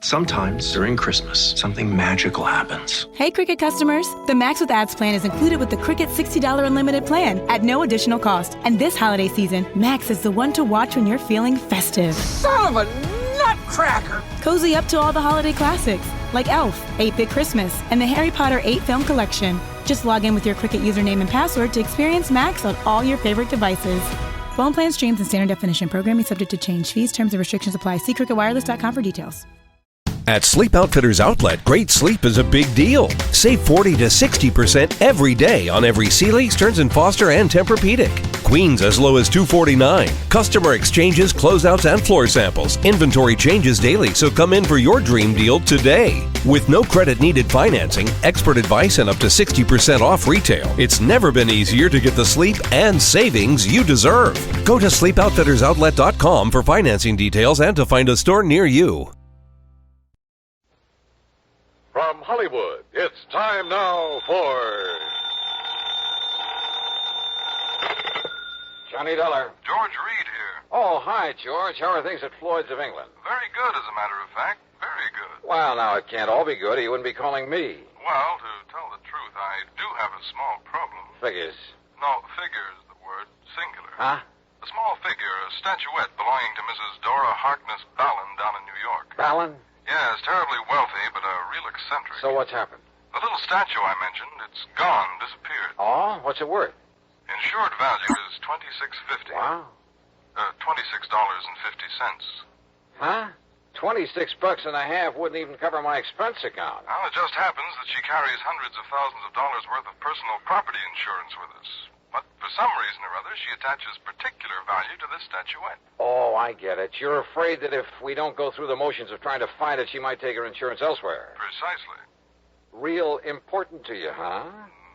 Sometimes during Christmas, something magical happens. Hey, Cricket customers. The Max with Ads plan is included with the Cricket $60 unlimited plan at no additional cost. And this holiday season, Max is the one to watch when you're feeling festive. Son of a nutcracker! Cozy up to all the holiday classics, like Elf, 8-Bit Christmas, and the Harry Potter 8-film collection. Just log in with your Cricket username and password to experience Max on all your favorite devices. Phone plan streams and standard definition. Programming subject to change. Fees, terms, and restrictions apply. See cricketwireless.com for details. At Sleep Outfitters Outlet, great sleep is a big deal. Save 40 to 60% every day on every Sealy, Stearns & Foster, and Tempur-Pedic. Queens as low as $249. Customer exchanges, closeouts, and floor samples. Inventory changes daily, so come in for your dream deal today. With no credit needed financing, expert advice, and up to 60% off retail, it's never been easier to get the sleep and savings you deserve. Go to sleepoutfittersoutlet.com for financing details and to find a store near you. From Hollywood, it's time now for... Johnny Dollar. George Reed here. Oh, hi, George. How are things at Floyd's of England? Very good, as a matter of fact. Very good. Well, now, it can't all be good, or you wouldn't be calling me. Well, to tell the truth, I do have a small problem. Figures. No, figure is the word, singular. Huh? A small figure, a statuette belonging to Mrs. Dora Harkness Ballin down in New York. Ballin? Yes, terribly wealthy, but a real eccentric. So what's happened? The little statue I mentioned, it's gone, disappeared. Oh? What's it worth? Insured value is $26.50. Wow. $26.50. Huh? $26.50 wouldn't even cover my expense account. Well, it just happens that she carries hundreds of thousands of dollars worth of personal property insurance with us. But for some reason or other, she attaches particular value to this statuette. Oh, I get it. You're afraid that if we don't go through the motions of trying to find it, she might take her insurance elsewhere. Precisely. Real important to you, huh?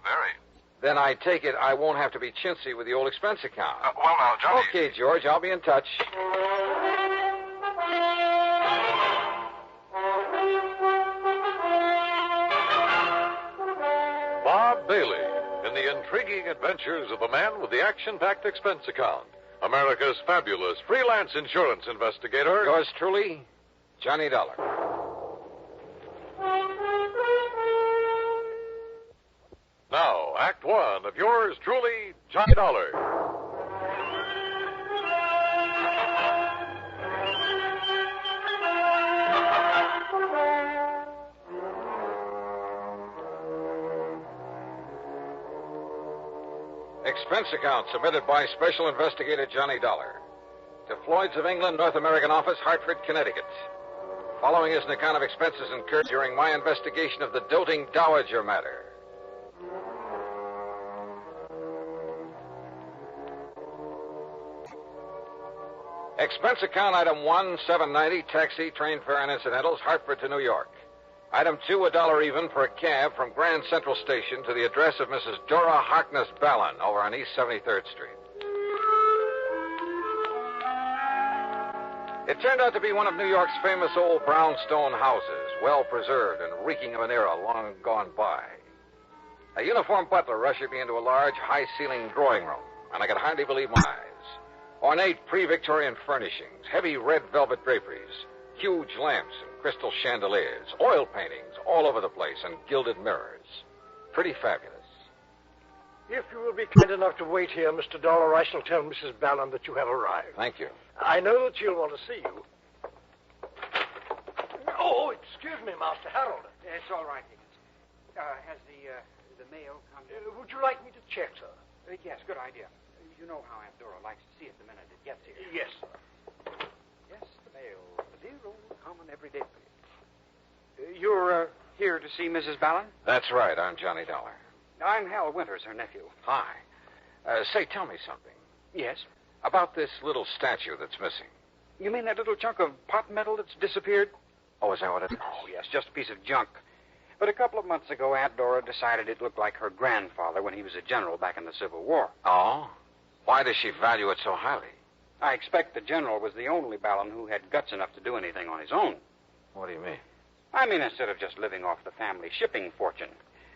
Very. Then I take it I won't have to be chintzy with the old expense account. Well, now, Johnny... Okay, George, I'll be in touch. Bob Bailey in the intriguing adventures of the man with the action-packed expense account. America's fabulous freelance insurance investigator. Yours truly, Johnny Dollar. Now, Act One of yours truly, Johnny Dollar. Expense account submitted by Special Investigator Johnny Dollar to Floyd's of England, North American Office, Hartford, Connecticut. Following is an account of expenses incurred during my investigation of the doting Dowager matter. Expense account item 1, $7.90, taxi, train fare, and incidentals, Hartford to New York. Item 2, $1 even for a cab from Grand Central Station to the address of Mrs. Dora Harkness Ballin over on East 73rd Street. It turned out to be one of New York's famous old brownstone houses, well preserved and reeking of an era long gone by. A uniformed butler ushered me into a large, high-ceilinged drawing room, and I could hardly believe my eyes. Ornate pre-Victorian furnishings, heavy red velvet draperies, huge lamps and crystal chandeliers, oil paintings all over the place, and gilded mirrors. Pretty fabulous. If you will be kind enough to wait here, Mr. Dollar, I shall tell Mrs. Ballin that you have arrived. Thank you. I know that she'll want to see you. Oh, excuse me, Master Harold. It's all right, Higgins. Has the mail come? Would you like me to check, sir? Yes, good idea. You know how Aunt Dora likes to see it the minute it gets here. Yes. Yes, the mail. The dear old common everyday mail. You're here to see Mrs. Ballin? That's right. I'm Johnny Dollar. I'm Hal Winters, her nephew. Hi. Say, tell me something. Yes? About this little statue that's missing. You mean that little chunk of pot metal that's disappeared? Oh, is that what it is? Oh, yes, just a piece of junk. But a couple of months ago, Aunt Dora decided it looked like her grandfather when he was a general back in the Civil War. Oh? Why does she value it so highly? I expect the general was the only Ballin who had guts enough to do anything on his own. What do you mean? I mean, instead of just living off the family shipping fortune.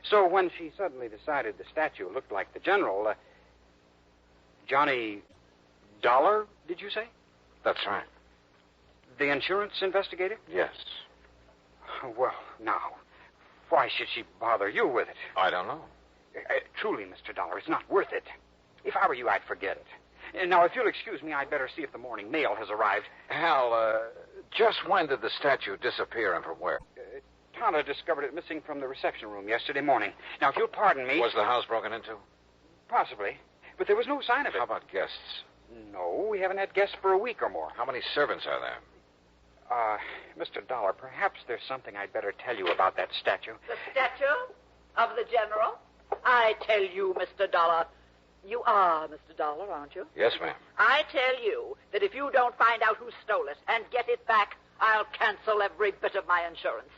So when she suddenly decided the statue looked like the general, Johnny Dollar, did you say? That's right. The insurance investigator? Yes. Well, now, why should she bother you with it? I don't know. Truly, Mr. Dollar, it's not worth it. If I were you, I'd forget it. Now, if you'll excuse me, I'd better see if the morning mail has arrived. Hal, just when did the statue disappear and from where? Tana discovered it missing from the reception room yesterday morning. Now, if you'll pardon me... Was the house broken into? Possibly. But there was no sign of it. How about guests? No, we haven't had guests for a week or more. How many servants are there? Mr. Dollar, perhaps there's something I'd better tell you about that statue. The statue of the general? I tell you, Mr. Dollar. You are Mr. Dollar, aren't you? Yes, ma'am. I tell you that if you don't find out who stole it and get it back, I'll cancel every bit of my insurance.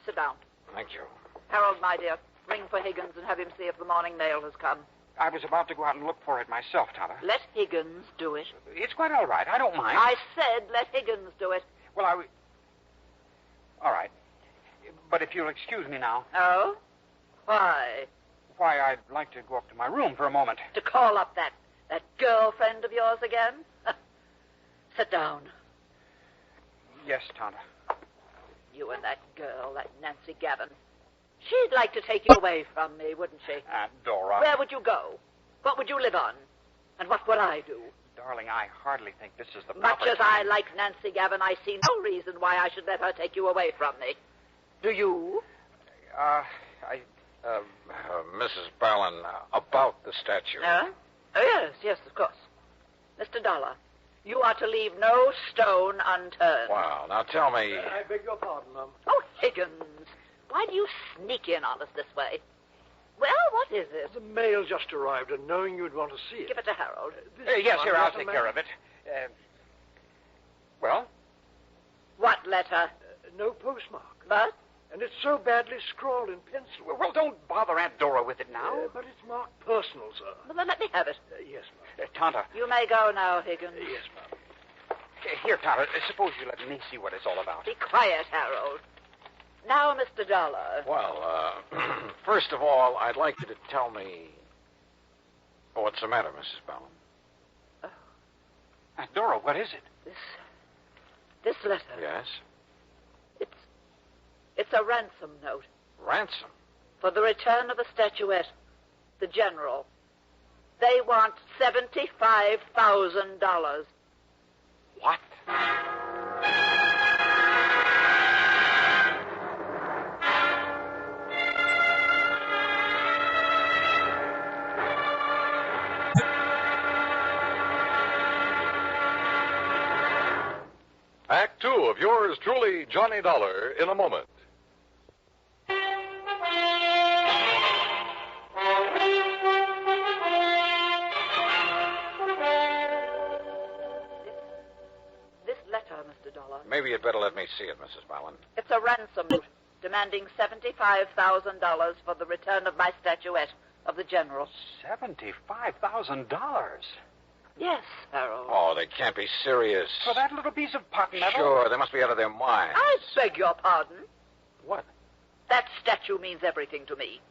Sit down. Thank you. Harold, my dear, ring for Higgins and have him see if the morning mail has come. I was about to go out and look for it myself, Tana. Let Higgins do it. It's quite all right. I don't mind. I said let Higgins do it. Well, all right. But if you'll excuse me now. Oh? Why? Why, I'd like to go up to my room for a moment. To call up that girlfriend of yours again? Sit down. Yes, Tana. You and that girl, that Nancy Gavin. She'd like to take you away from me, wouldn't she? Aunt Dora. Where would you go? What would you live on? And what would I do? Darling, I hardly think this is the Much proper as I like Nancy Gavin, I see no reason why I should let her take you away from me. Do you? Mrs. Ballin, about the statue. Huh? Oh, yes, of course. Mr. Dollar, you are to leave no stone unturned. Wow. Now tell me... I beg your pardon, Mum. Oh, Higgins, why do you sneak in on us this way? Well, what is it? The mail just arrived, and knowing you'd want to see it. Give it to Harold. Yes, here, I'll take care of it. Well? What letter? No postmark. But? And it's so badly scrawled in pencil. Well, don't bother Aunt Dora with it now. But it's marked personal, sir. Well, then let me have it. Yes, Mum. Tanta. You may go now, Higgins. Yes, Mum. Here, Tanta, suppose you let me see what it's all about. Be quiet, Harold. Now, Mr. Dollar. Well, first of all, I'd like you to tell me... what's the matter, Mrs. Ballin? Oh. Aunt Dora, what is it? This letter. Yes? It's a ransom note. Ransom? For the return of the statuette. The general. They want $75,000. What? Act 2 of yours truly, Johnny Dollar, in a moment. This letter, Mr. Dollar. Maybe you'd better let me see it, Mrs. Ballin. It's a ransom note demanding $75,000 for the return of my statuette of the general. $75,000? Yes, Harold. Oh, they can't be serious. For that little piece of pot metal? Sure, they must be out of their minds. I beg your pardon. What? That statue means everything to me.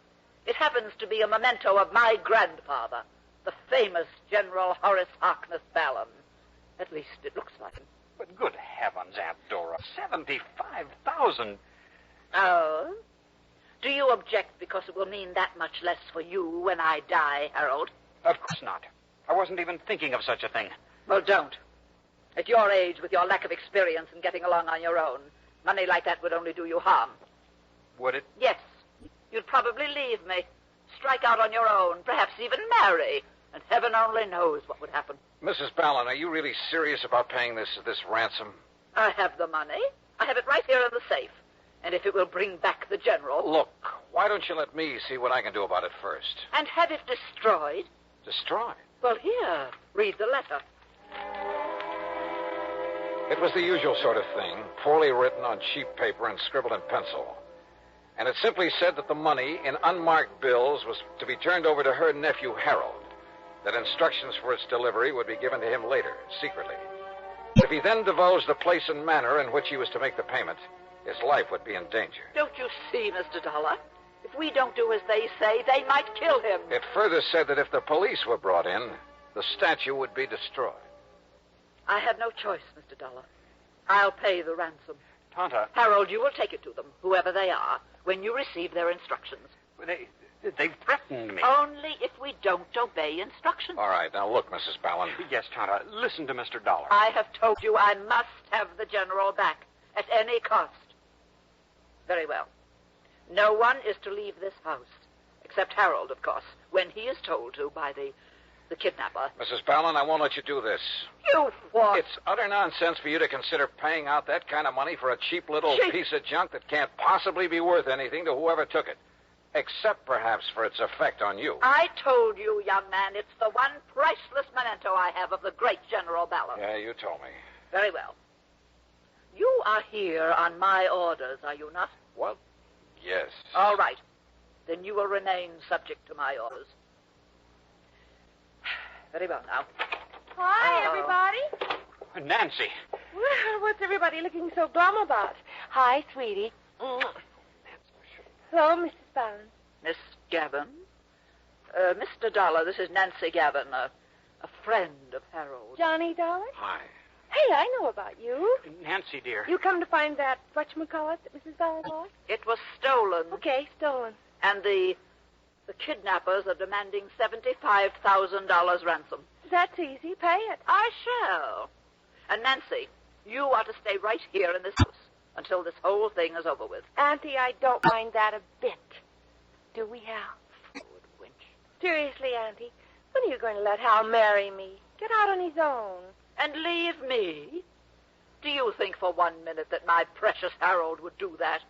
It happens to be a memento of my grandfather, the famous General Horace Harkness Ballin. At least it looks like him. But good heavens, Aunt Dora, $75,000. Oh? Do you object because it will mean that much less for you when I die, Harold? Of course not. I wasn't even thinking of such a thing. Well, don't. At your age, with your lack of experience in getting along on your own, money like that would only do you harm. Would it? Yes. You'd probably leave me, strike out on your own, perhaps even marry, and heaven only knows what would happen. Mrs. Ballin, are you really serious about paying this ransom? I have the money. I have it right here in the safe. And if it will bring back the general... Look, why don't you let me see what I can do about it first? And have it destroyed? Destroyed? Well, here, read the letter. It was the usual sort of thing, poorly written on cheap paper and scribbled in pencil. And it simply said that the money in unmarked bills was to be turned over to her nephew, Harold, that instructions for its delivery would be given to him later, secretly. If he then divulged the place and manner in which he was to make the payment, his life would be in danger. Don't you see, Mr. Dollar? If we don't do as they say, they might kill him. It further said that if the police were brought in, the statue would be destroyed. I have no choice, Mr. Dollar. I'll pay the ransom. Tonto. Harold, you will take it to them, whoever they are, when you receive their instructions. They've threatened me. Only if we don't obey instructions. All right, now look, Mrs. Ballon. Yes, Tonto. Listen to Mr. Dollar. I have told you I must have the General back at any cost. Very well. No one is to leave this house, except Harold, of course, when he is told to by the kidnapper. Mrs. Ballon, I won't let you do this. You what? It's utter nonsense for you to consider paying out that kind of money for a cheap little piece of junk that can't possibly be worth anything to whoever took it, except perhaps for its effect on you. I told you, young man, it's the one priceless memento I have of the great General Ballon. Yeah, you told me. Very well. You are here on my orders, are you not? What? Yes. All right. Then you will remain subject to my orders. Very well now. Hi, everybody. Nancy. Well, what's everybody looking so glum about? Hi, sweetie. Hello, Mrs. Ballon. Miss Gavin? Mr. Dollar, this is Nancy Gavin, a friend of Harold. Johnny Dollar? Hi. Hey, I know about you. Nancy, dear. You come to find that whatchamacallit that Mrs. Ballon lost? It was stolen. Okay, stolen. And the kidnappers are demanding $75,000 ransom. That's easy. Pay it. I shall. And Nancy, you are to stay right here in this house until this whole thing is over with. Auntie, I don't mind that a bit. Do we, Hal? Good wench. Seriously, Auntie, when are you going to let Hal marry me? Get out on his own. And leave me? Do you think for 1 minute that my precious Harold would do that?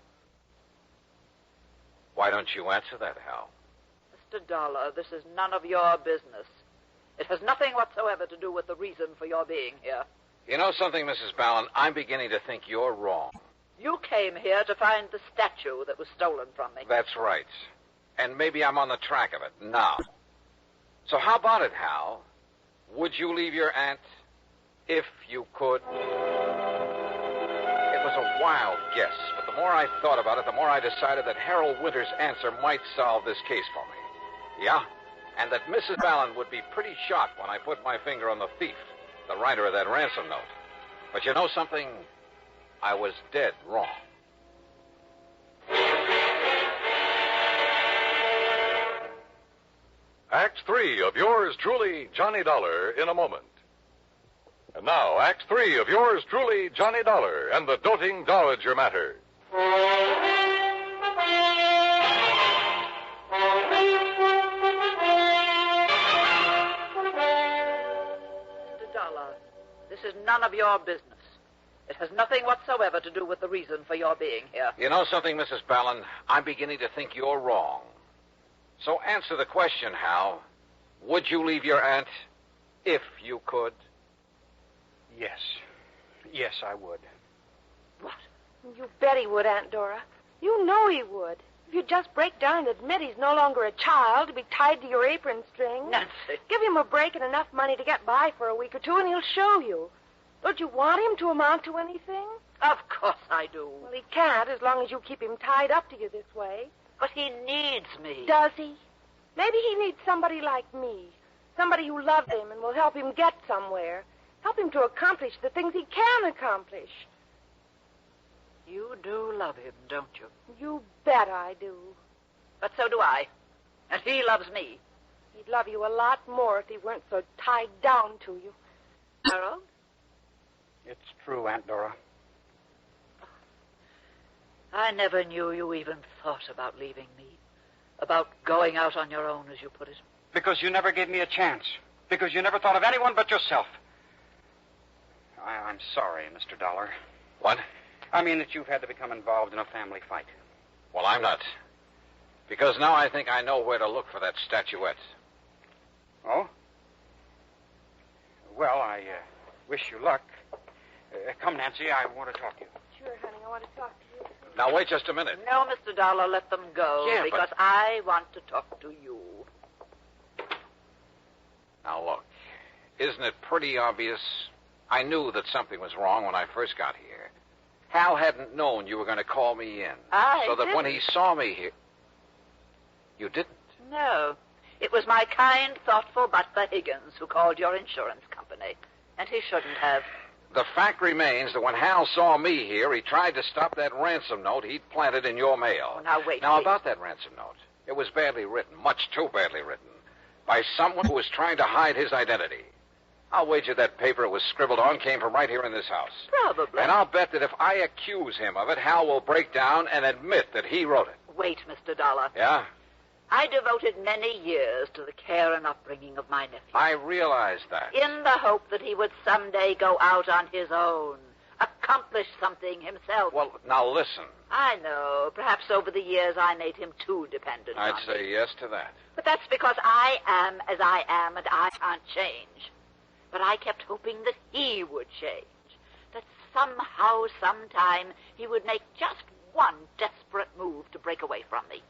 Why don't you answer that, Hal? Mr. Dollar, this is none of your business. It has nothing whatsoever to do with the reason for your being here. You know something, Mrs. Ballon? I'm beginning to think you're wrong. You came here to find the statue that was stolen from me. That's right. And maybe I'm on the track of it now. So how about it, Hal? Would you leave your aunt if you could? It was a wild guess, but the more I thought about it, the more I decided that Harold Winter's answer might solve this case for me. Yeah? And that Mrs. Ballon would be pretty shocked when I put my finger on the thief, the writer of that ransom note. But you know something? I was dead wrong. Act 3 of yours truly, Johnny Dollar, in a moment. And now, Act 3 of yours truly, Johnny Dollar, and the doting Dowager matter. Mr. Dollar, this is none of your business. It has nothing whatsoever to do with the reason for your being here. You know something, Mrs. Ballon? I'm beginning to think you're wrong. So answer the question, Hal. Would you leave your aunt if you could? Yes. Yes, I would. What? You bet he would, Aunt Dora. You know he would. If you'd just break down and admit he's no longer a child to be tied to your apron string. Nancy. Give him a break and enough money to get by for a week or two, and he'll show you. Don't you want him to amount to anything? Of course I do. Well, he can't as long as you keep him tied up to you this way. But he needs me. Does he? Maybe he needs somebody like me. Somebody who loves him and will help him get somewhere. Help him to accomplish the things he can accomplish. You do love him, don't you? You bet I do. But so do I. And he loves me. He'd love you a lot more if he weren't so tied down to you. Harold? It's true, Aunt Dora. I never knew you even thought about leaving me. About going out on your own, as you put it. Because you never gave me a chance. Because you never thought of anyone but yourself. I'm sorry, Mr. Dollar. What? I mean that you've had to become involved in a family fight. Well, I'm not. Because now I think I know where to look for that statuette. Oh? Well, I wish you luck. Come, Nancy, I want to talk to you. Sure, honey, I want to talk to you. Now, wait just a minute. No, Mr. Dollar, let them go. Yeah, because I want to talk to you. Now, look. Isn't it pretty obvious? I knew that something was wrong when I first got here. Hal hadn't known you were going to call me in. So that when he saw me here... You didn't? No. It was my kind, thoughtful butler Higgins who called your insurance company. And he shouldn't have. The fact remains that when Hal saw me here, he tried to stop that ransom note he'd planted in your mail. Oh, now, wait, Now, please. about that ransom note. It was badly written, much too badly written, by someone who was trying to hide his identity. I'll wager that paper it was scribbled on came from right here in this house. Probably. And I'll bet that if I accuse him of it, Hal will break down and admit that he wrote it. Wait, Mr. Dollar. Yeah? I devoted many years to the care and upbringing of my nephew. I realize that. In the hope that he would someday go out on his own, accomplish something himself. Well, now listen. I know. Perhaps over the years I made him too dependent on I'd say me. yes to that. But that's because I am as I am and I can't change. But I kept hoping that he would change. That somehow, sometime, he would make just one desperate move to break away from me.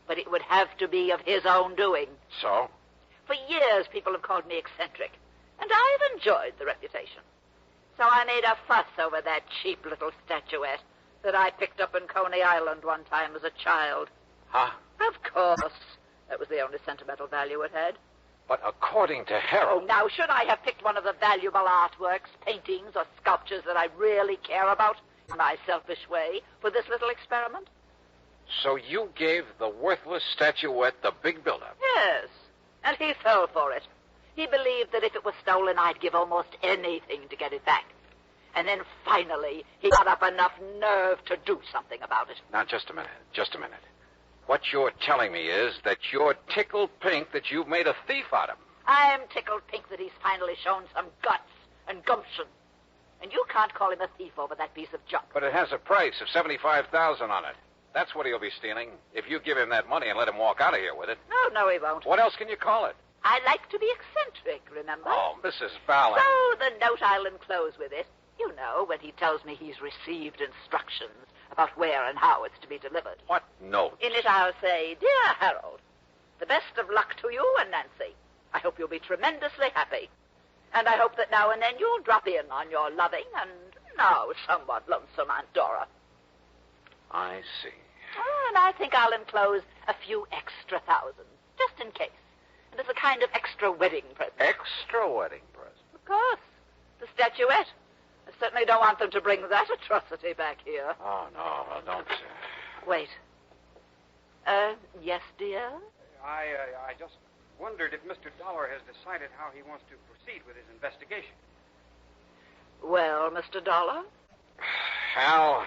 But it would have to be of his own doing. So? For years, people have called me eccentric, and I've enjoyed the reputation. So I made a fuss over that cheap little statuette that I picked up in Coney Island one time as a child. Huh? Of course. That was the only sentimental value it had. But according to Harold... Oh, now, should I have picked one of the valuable artworks, paintings, or sculptures that I really care about, in my selfish way, for this little experiment? So you gave the worthless statuette the big build-up? Yes, and he fell for it. He believed that if it was stolen, I'd give almost anything to get it back. And then finally, he got up enough nerve to do something about it. Now, just a minute. What you're telling me is that you're tickled pink that you've made a thief out of him. I'm tickled pink that he's finally shown some guts and gumption. And you can't call him a thief over that piece of junk. But it has a price of $75,000 on it. That's what he'll be stealing if you give him that money and let him walk out of here with it. No, he won't. What else can you call it? I like to be eccentric, remember? Oh, Mrs. Fallon. So the note I'll enclose with it, you know, when he tells me he's received instructions about where and how it's to be delivered. What note? In it I'll say, Dear Harold, the best of luck to you and Nancy. I hope you'll be tremendously happy. And I hope that now and then you'll drop in on your loving and now somewhat lonesome Aunt Dora. I see. And I think I'll enclose a few extra thousand, just in case. And as a kind of extra wedding present. Extra wedding present? Of course. The statuette. I certainly don't want them to bring that atrocity back here. Oh, no, don't. Wait. Yes, dear? I just wondered if Mr. Dollar has decided how he wants to proceed with his investigation. Well, Mr. Dollar? Hal,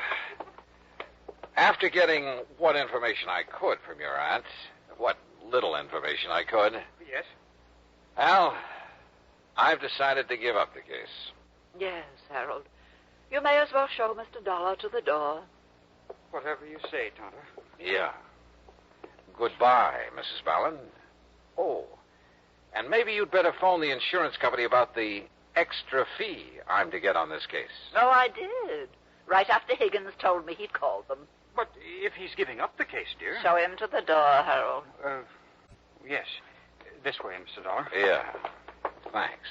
after getting what information I could from your aunt, what little information I could... Yes? Hal, I've decided to give up the case. Yes, Harold. You may as well show Mr. Dollar to the door. Whatever you say, Tonto. Yeah. Goodbye, Mrs. Fallon. Oh, and maybe you'd better phone the insurance company about the extra fee I'm to get on this case. Oh, I did. Right after Higgins told me he'd called them. But if he's giving up the case, dear... Show him to the door, Harold. Yes. This way, Mr. Dollar. Yeah. Thanks.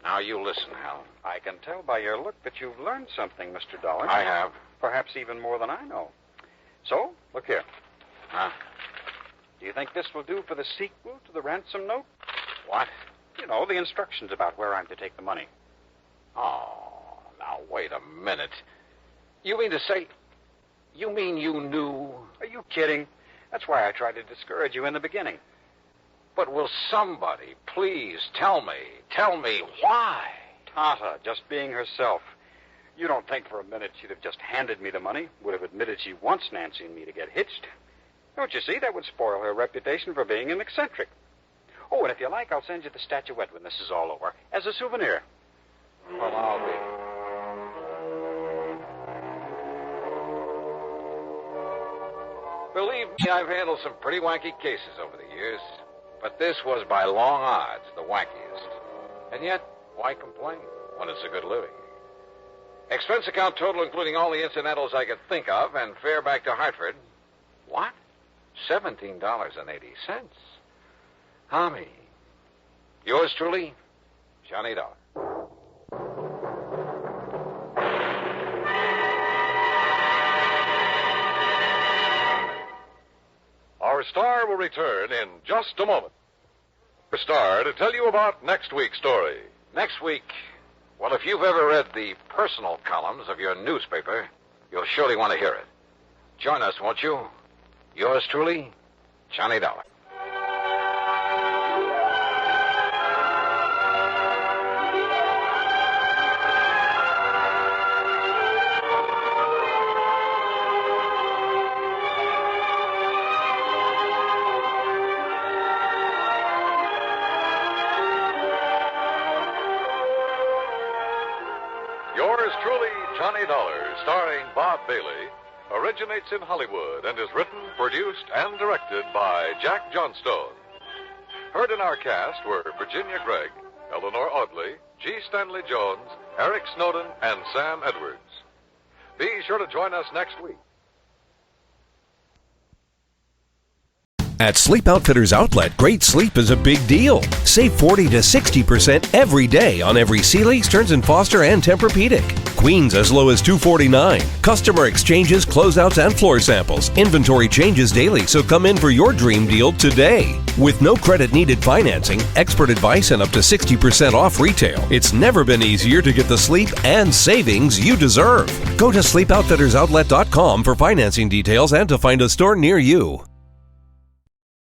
Now, you listen, Hal. I can tell by your look that you've learned something, Mr. Dollar. I have. Perhaps even more than I know. So, look here. Huh? Do you think this will do for the sequel to the ransom note? What? You know, the instructions about where I'm to take the money. Oh, now, wait a minute. You mean to say... You mean you knew... Are you kidding? That's why I tried to discourage you in the beginning. But will somebody please tell me why? Tata, just being herself. You don't think for a minute she'd have just handed me the money, would have admitted she wants Nancy and me to get hitched. Don't you see? That would spoil her reputation for being an eccentric. Oh, and if you like, I'll send you the statuette when this is all over, as a souvenir. Well, I'll be... Believe me, I've handled some pretty wacky cases over the years. But this was by long odds the wackiest. And yet, why complain when it's a good living? Expense account total, including all the incidentals I could think of, and fare back to Hartford. What? $17.80. Tommy. Yours truly, Johnny Dollar. Our star will return in just a moment. Star to tell you about next week's story. Next week, well, if you've ever read the personal columns of your newspaper, you'll surely want to hear it. Join us, won't you? Yours truly, Johnny Dollar. Yours truly, Johnny Dollar, starring Bob Bailey, originates in Hollywood and is written, produced, and directed by Jack Johnstone. Heard in our cast were Virginia Gregg, Eleanor Audley, G. Stanley Jones, Eric Snowden, and Sam Edwards. Be sure to join us next week. At Sleep Outfitters Outlet, great sleep is a big deal. Save 40 to 60% every day on every Sealy, Stearns & Foster, and Tempur-Pedic. Queens as low as $249. Customer exchanges, closeouts, and floor samples. Inventory changes daily, so come in for your dream deal today. With no credit needed financing, expert advice, and up to 60% off retail, it's never been easier to get the sleep and savings you deserve. Go to SleepOutfittersOutlet.com for financing details and to find a store near you.